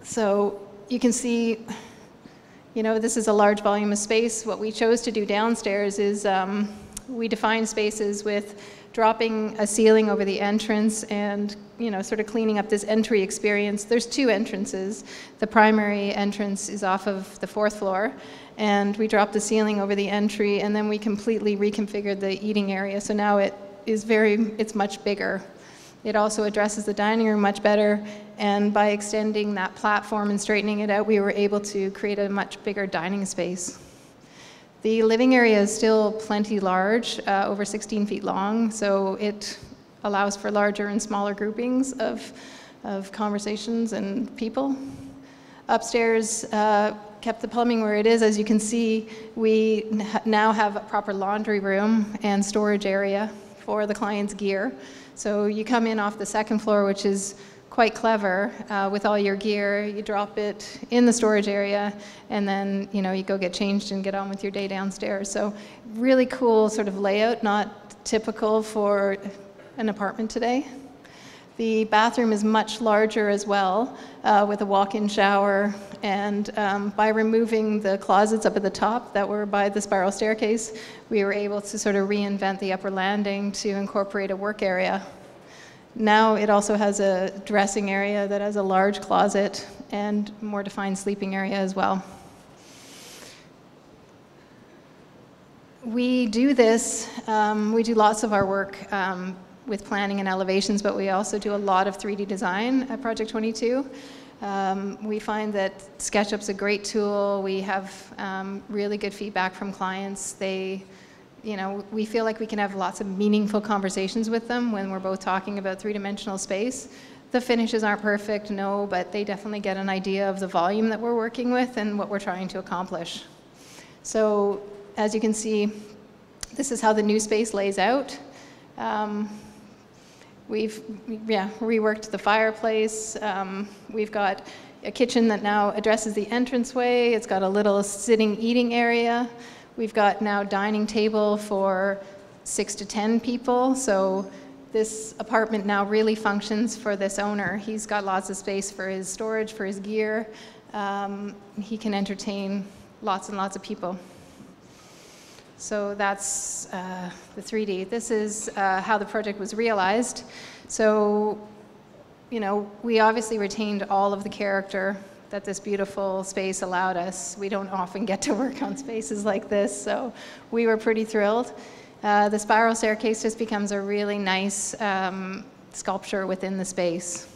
So you can see, this is a large volume of space. What we chose to do downstairs is we defined spaces with dropping a ceiling over the entrance and, sort of cleaning up this entry experience. There's two entrances. The primary entrance is off of the 4th floor, and we dropped the ceiling over the entry, and then we completely reconfigured the eating area. So now it's much bigger. It also addresses the dining room much better, and by extending that platform and straightening it out, we were able to create a much bigger dining space. The living area is still plenty large, over 16 feet long, so it allows for larger and smaller groupings of conversations and people. Upstairs, kept the plumbing where it is. As you can see, we now have a proper laundry room and storage area for the client's gear. So you come in off the 2nd floor, which is quite clever, with all your gear. You drop it in the storage area, and then you go get changed and get on with your day downstairs. So really cool sort of layout, not typical for an apartment today. The bathroom is much larger as well, with a walk-in shower, and by removing the closets up at the top that were by the spiral staircase, we were able to sort of reinvent the upper landing to incorporate a work area. Now it also has a dressing area that has a large closet and more defined sleeping area as well. We do this, we do lots of our work with planning and elevations, but we also do a lot of 3D design at Project 22. We find that SketchUp's a great tool. We have really good feedback from clients. We feel like we can have lots of meaningful conversations with them when we're both talking about three-dimensional space. The finishes aren't perfect, no, but they definitely get an idea of the volume that we're working with and what we're trying to accomplish. So as you can see, this is how the new space lays out. We've reworked the fireplace. We've got a kitchen that now addresses the entranceway. It's got a little sitting eating area. We've got now dining table for 6 to 10 people. So this apartment now really functions for this owner. He's got lots of space for his storage, for his gear. He can entertain lots and lots of people. So that's the 3D. This is how the project was realized. So, we obviously retained all of the character that this beautiful space allowed us. We don't often get to work on spaces like this, so we were pretty thrilled. The spiral staircase just becomes a really nice sculpture within the space.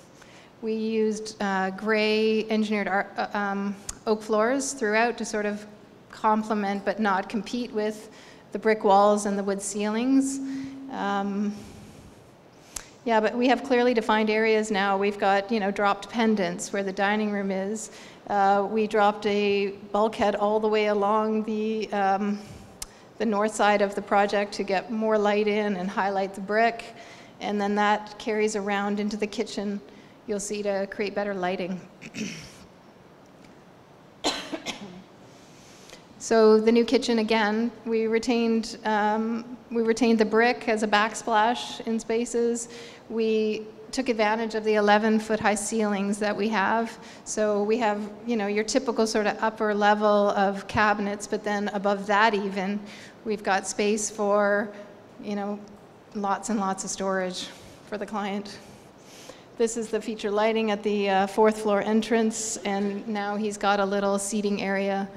We used gray engineered oak floors throughout to sort of complement but not compete with the brick walls and the wood ceilings. But we have clearly defined areas now. We've got, dropped pendants where the dining room is. We dropped a bulkhead all the way along the north side of the project to get more light in and highlight the brick. And then that carries around into the kitchen, you'll see, to create better lighting. So the new kitchen, again, we retained the brick as a backsplash in spaces. We took advantage of the 11-foot high ceilings that we have. So we have, your typical sort of upper level of cabinets, but then above that even, we've got space for, lots and lots of storage for the client. This is the feature lighting at the 4th floor entrance, and now he's got a little seating area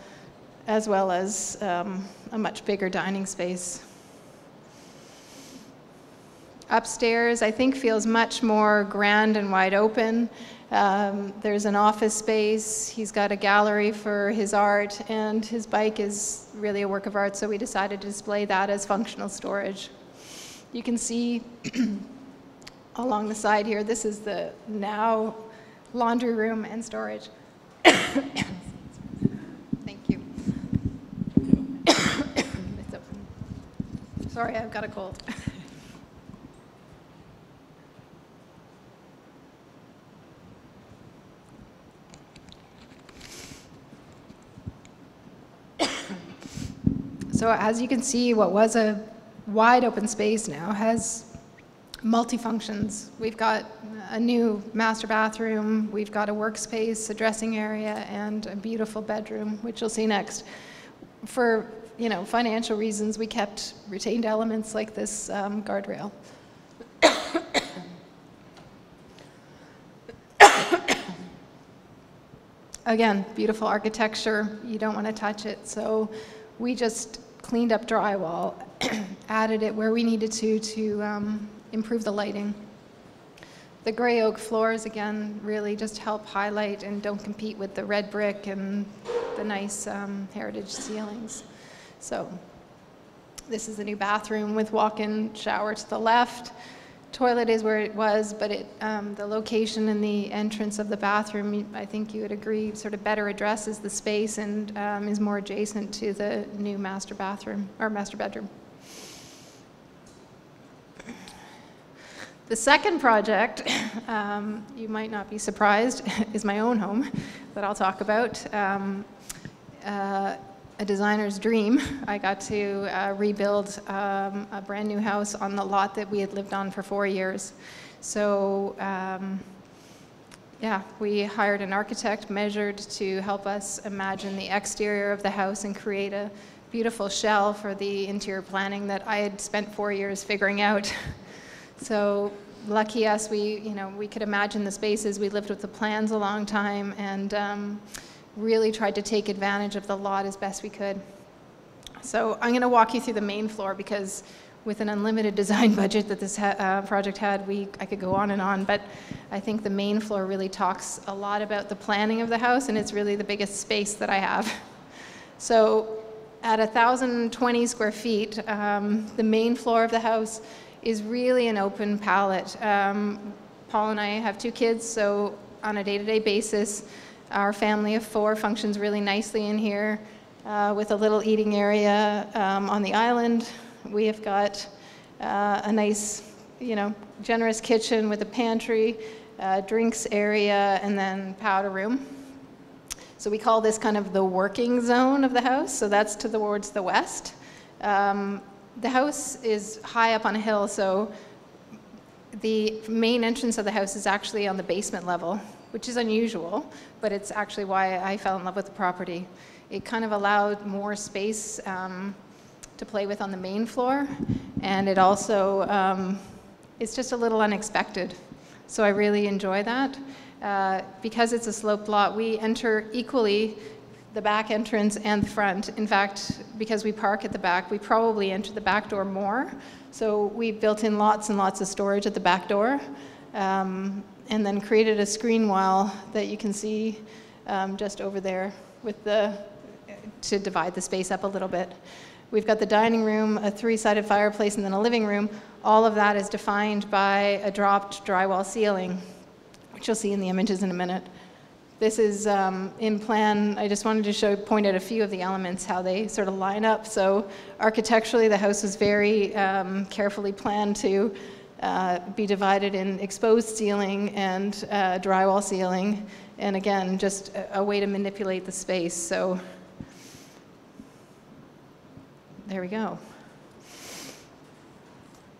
as well as a much bigger dining space. Upstairs, I think, feels much more grand and wide open. There's an office space. He's got a gallery for his art, and his bike is really a work of art, so we decided to display that as functional storage. You can see along the side here, this is the now laundry room and storage. Sorry, I've got a cold. So as you can see, what was a wide open space now has multifunctions. We've got a new master bathroom, we've got a workspace, a dressing area, and a beautiful bedroom, which you'll see next. For financial reasons, we kept retained elements like this guardrail. Again, beautiful architecture, you don't want to touch it, so we just cleaned up drywall, added it where we needed to improve the lighting. The gray oak floors, again, really just help highlight and don't compete with the red brick and the nice heritage ceilings. So this is the new bathroom with walk-in shower to the left. Toilet is where it was, but the location and the entrance of the bathroom, I think you would agree, sort of better addresses the space and is more adjacent to the new master bathroom, or master bedroom. The second project, you might not be surprised, is my own home that I'll talk about. A designer's dream. I got to rebuild a brand new house on the lot that we had lived on for 4 years. So yeah, we hired an architect, measured to help us imagine the exterior of the house and create a beautiful shell for the interior planning that I had spent 4 years figuring out. So lucky us, we could imagine the spaces. We lived with the plans a long time and really tried to take advantage of the lot as best we could. So I'm going to walk you through the main floor because with an unlimited design budget that this project had, I could go on, but I think the main floor really talks a lot about the planning of the house, and it's really the biggest space that I have. So at 1,020 square feet, the main floor of the house is really an open palette. Paul and I have 2 kids, so on a day-to-day basis, our family of 4 functions really nicely in here with a little eating area on the island. We have got a nice, generous kitchen with a pantry, drinks area, and then powder room. So we call this kind of the working zone of the house, so that's towards the west. The house is high up on a hill, so the main entrance of the house is actually on the basement level, which is unusual, but it's actually why I fell in love with the property. It kind of allowed more space to play with on the main floor, and it also, it's just a little unexpected. So I really enjoy that. Because it's a sloped lot, we enter equally the back entrance and the front. In fact, because we park at the back, we probably enter the back door more. So we built in lots and lots of storage at the back door. And then created a screen wall that you can see just over there to divide the space up a little bit. We've got the dining room, a 3-sided fireplace, and then a living room. All of that is defined by a dropped drywall ceiling, which you'll see in the images in a minute. This is in plan. I just wanted to point out a few of the elements, how they sort of line up. So architecturally, the house was very carefully planned to be divided in exposed ceiling and drywall ceiling, and again, just a way to manipulate the space. So there we go.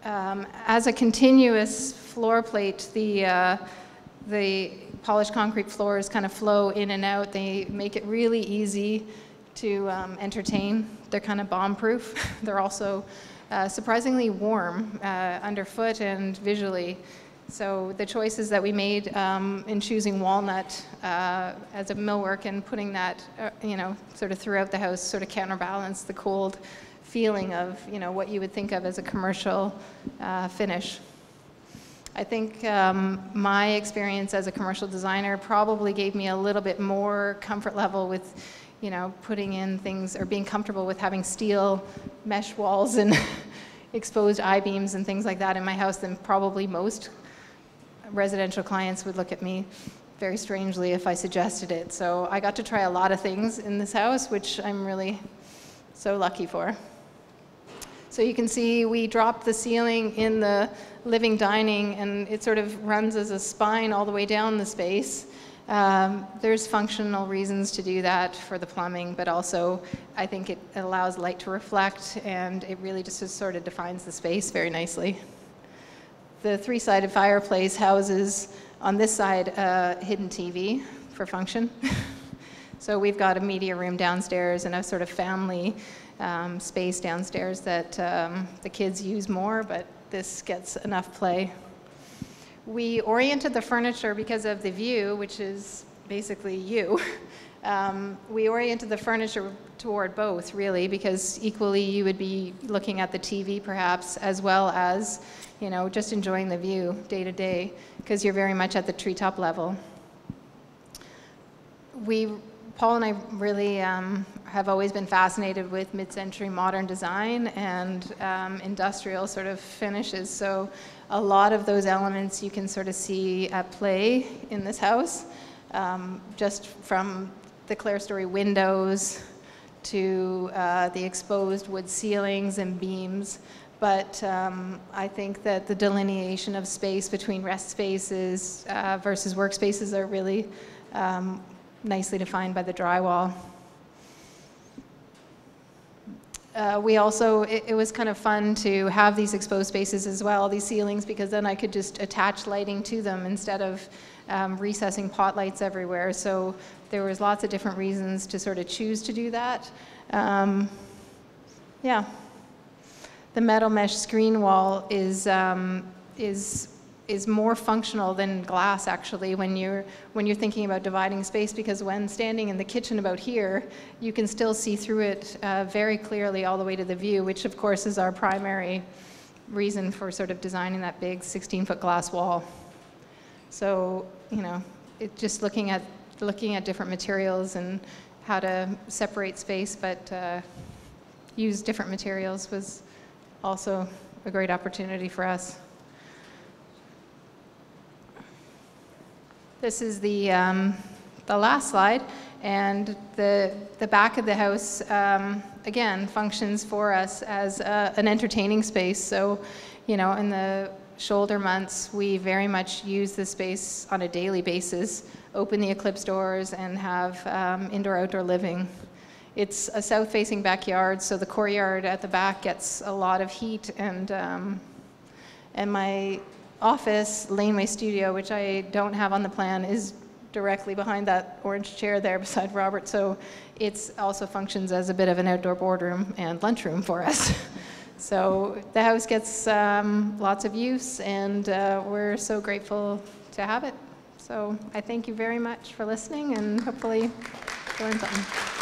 As a continuous floor plate, the polished concrete floors kind of flow in and out. They make it really easy to entertain. They're kind of bomb-proof. They're also surprisingly warm underfoot and visually. So the choices that we made in choosing walnut as a millwork and putting that, sort of throughout the house, sort of counterbalance the cold feeling of, what you would think of as a commercial finish. I think my experience as a commercial designer probably gave me a little bit more comfort level with, putting in things or being comfortable with having steel mesh walls and exposed I-beams and things like that in my house than probably most residential clients would look at me very strangely if I suggested it. So I got to try a lot of things in this house, which I'm really so lucky for. So you can see we dropped the ceiling in the living dining, and it sort of runs as a spine all the way down the space. There's functional reasons to do that for the plumbing, but also I think it allows light to reflect, and it really just sort of defines the space very nicely. the three-sided fireplace houses on this side a hidden TV for function. So we've got a media room downstairs and a sort of family space downstairs that the kids use more, but this gets enough play. We oriented the furniture because of the view, which is basically you. We oriented the furniture toward both, really, because equally you would be looking at the TV perhaps, as well as, you know, just enjoying the view day to day, because you're very much at the treetop level. Paul and I really have always been fascinated with mid-century modern design and industrial sort of finishes. So a lot of those elements you can sort of see at play in this house, just from the clerestory windows to the exposed wood ceilings and beams. But I think that the delineation of space between rest spaces versus workspaces are really nicely defined by the drywall. We also, it was kind of fun to have these exposed spaces as well, these ceilings, because then I could just attach lighting to them instead of recessing pot lights everywhere. So there was lots of different reasons to sort of choose to do that. Yeah. The metal mesh screen wall is more functional than glass, actually, when you're thinking about dividing space, because when standing in the kitchen about here, you can still see through it very clearly all the way to the view, which of course is our primary reason for sort of designing that big 16-foot glass wall. So, you know, just looking at different materials and how to separate space, but use different materials was also a great opportunity for us. This is the last slide, and the back of the house, again, functions for us as an entertaining space. So, you know, in the shoulder months, we very much use the space on a daily basis, open the eclipse doors and have indoor-outdoor living. It's a south-facing backyard, so the courtyard at the back gets a lot of heat, and my office, laneway studio, which I don't have on the plan, is directly behind that orange chair there beside Robert, so it also functions as a bit of an outdoor boardroom and lunchroom for us. So the house gets lots of use, and we're so grateful to have it. So I thank you very much for listening, and hopefully learn something.